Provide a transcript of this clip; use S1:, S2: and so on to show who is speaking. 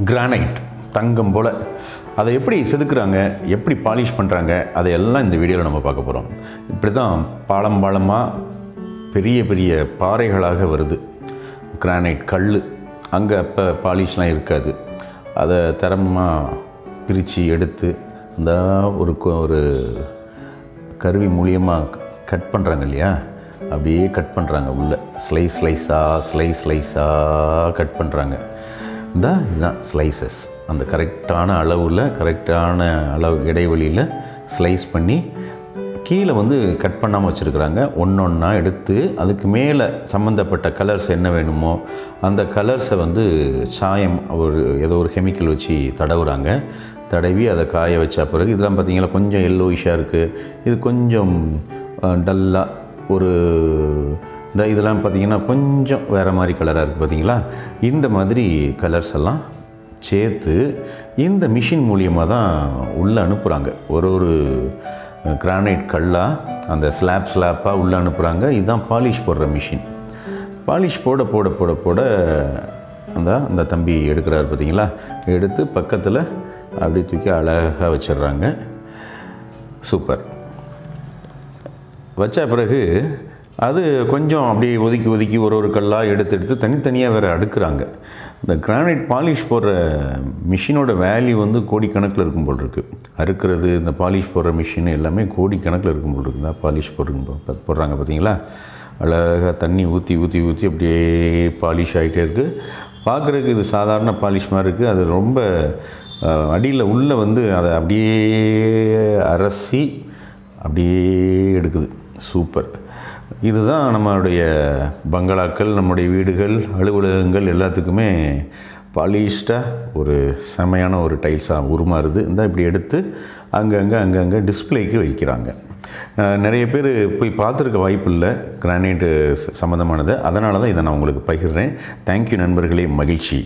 S1: Granite தங்கம் போல் அதை எப்படி செதுக்குறாங்க, எப்படி பாலிஷ் பண்ணுறாங்க, அதையெல்லாம் இந்த வீடியோவில் நம்ம பார்க்க போகிறோம். இப்படி தான் பாலமாக பெரிய பெரிய பாறைகளாக வருது கிரானைட் கல். அங்கே அப்போ பாலிஷ்லாம் இருக்காது. அதை தரமாக பிரித்து எடுத்து அந்த ஒரு கருவி மூலியமாக கட் பண்ணுறாங்க இல்லையா, அப்படியே கட் பண்ணுறாங்க. உள்ளே ஸ்லைஸாக கட் பண்ணுறாங்க. இதுதான் ஸ்லைசஸ். அந்த கரெக்டான அளவில் கரெக்டான அளவு இடைவெளியில் ஸ்லைஸ் பண்ணி கீழே கட் பண்ணாமல் வச்சுருக்குறாங்க. ஒன்றா எடுத்து அதுக்கு மேலே சம்மந்தப்பட்ட கலர்ஸ் என்ன வேணுமோ அந்த கலர்ஸை சாயம் ஏதோ ஒரு கெமிக்கல் வச்சு தடவுறாங்க. தடவி அதை காய வச்ச பிறகு இதெல்லாம் பார்த்திங்கன்னா கொஞ்சம் எல்லோயிஷாக இருக்குது. இது கொஞ்சம் டல்லாக ஒரு இதெல்லாம் பார்த்திங்கன்னா கொஞ்சம் வேறு மாதிரி கலராக இருக்குது. பார்த்திங்களா, இந்த மாதிரி கலர்ஸ் எல்லாம் சேர்த்து இந்த மிஷின் மூலியமாக தான் உள்ளே அனுப்புகிறாங்க. ஒரு கிரானைட் கல்லாக அந்த ஸ்லாப்பாக உள்ளே அனுப்புகிறாங்க. இதுதான் பாலிஷ் போடுற மிஷின். பாலிஷ் போட அந்த தம்பி எடுக்கிறார் பார்த்திங்களா, எடுத்து பக்கத்தில் அப்படி தூக்கி அழகாக வச்சிடுறாங்க. சூப்பர். வச்ச பிறகு அது கொஞ்சம் அப்படியே ஒதுக்கி ஒரு கல்லாக எடுத்து தனித்தனியாக வேறு அடுக்குறாங்க. இந்த கிரானைட் பாலிஷ் போடுற மிஷினோட வேல்யூ கோடிக்கணக்கில் இருக்கும் போல் இருக்குது. அறுக்கிறது, இந்த பாலிஷ் போடுற மிஷின் எல்லாமே கோடிக்கணக்கில் இருக்கும் போல் இருக்குது. இந்த பாலிஷ் போடுறாங்க பார்த்தீங்களா, அழகாக தண்ணி ஊற்றி அப்படியே பாலிஷ் ஆகிட்டே இருக்குது. பார்க்குறதுக்கு இது சாதாரண பாலிஷ் மாதிரி இருக்குது. அது ரொம்ப அடியில் உள்ளே அதை அப்படியே அலசி அப்படியே எடுக்குது. சூப்பர். இதுதான் நம்மளுடைய பங்களாக்கள், நம்முடைய வீடுகள், அலுவலகங்கள் எல்லாத்துக்குமே பாலிஷ்டாக ஒரு செமையான ஒரு டைல்ஸாக உருமாறுது. இப்படி எடுத்து அங்கங்கே டிஸ்பிளேக்கு வைக்கிறாங்க. நிறைய பேர் போய் பார்த்துருக்க வாய்ப்பு இல்லை கிரானைட்டு சம்மந்தமானது. அதனால தான் இதை நான் உங்களுக்கு பகிர்றேன். தேங்க்யூ நண்பர்களே, மகிழ்ச்சி.